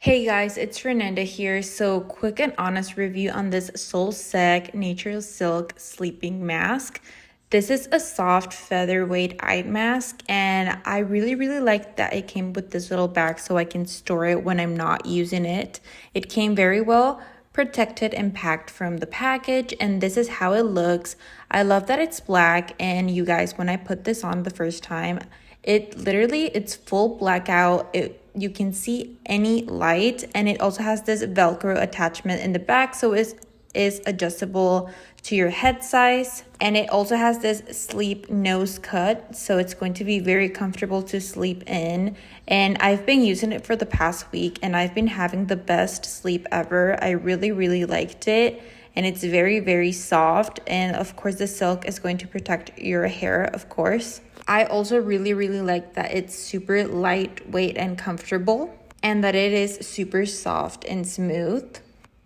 Hey guys, it's Fernanda here. So, quick and honest review on this SOLZEK Natural Silk Sleeping Mask. This is a soft featherweight eye mask, and I really like that it came with this little bag so I can store it when I'm not using it. It came very well protected and packed from the package, and this is how it looks. I love that it's black, and you guys, when I put this on the first time, it's full blackout. You can see any light, and it also has this Velcro attachment in the back, so it is adjustable to your head size, and it also has this sleep nose cut, so it's going to be very comfortable to sleep in. And I've been using it for the past week, and I've been having the best sleep ever. I really liked it, and it's very soft, and of course the silk is going to protect your hair, of course. I also really like that it's super lightweight and comfortable, and that it is super soft and smooth.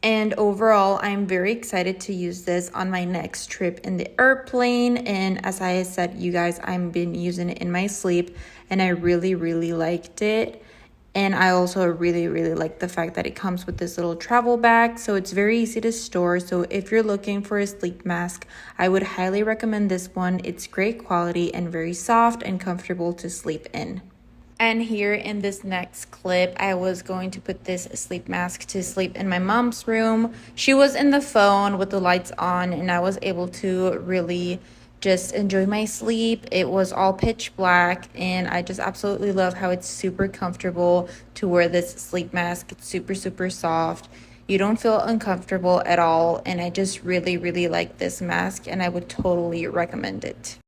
And overall, I'm very excited to use this on my next trip in the airplane. And as I said, you guys, I've been using it in my sleep, and I really liked it. And I also really like the fact that it comes with this little travel bag, so it's very easy to store. So if you're looking for a sleep mask, I would highly recommend this one. It's great quality and very soft and comfortable to sleep in. And here in this next clip, I was going to put this sleep mask to sleep in my mom's room. She was in the phone with the lights on, and I was able to really just enjoy my sleep. It was all pitch black, and I just absolutely love how it's super comfortable to wear this sleep mask. It's super soft. You don't feel uncomfortable at all, and I just really like this mask, and I would totally recommend it.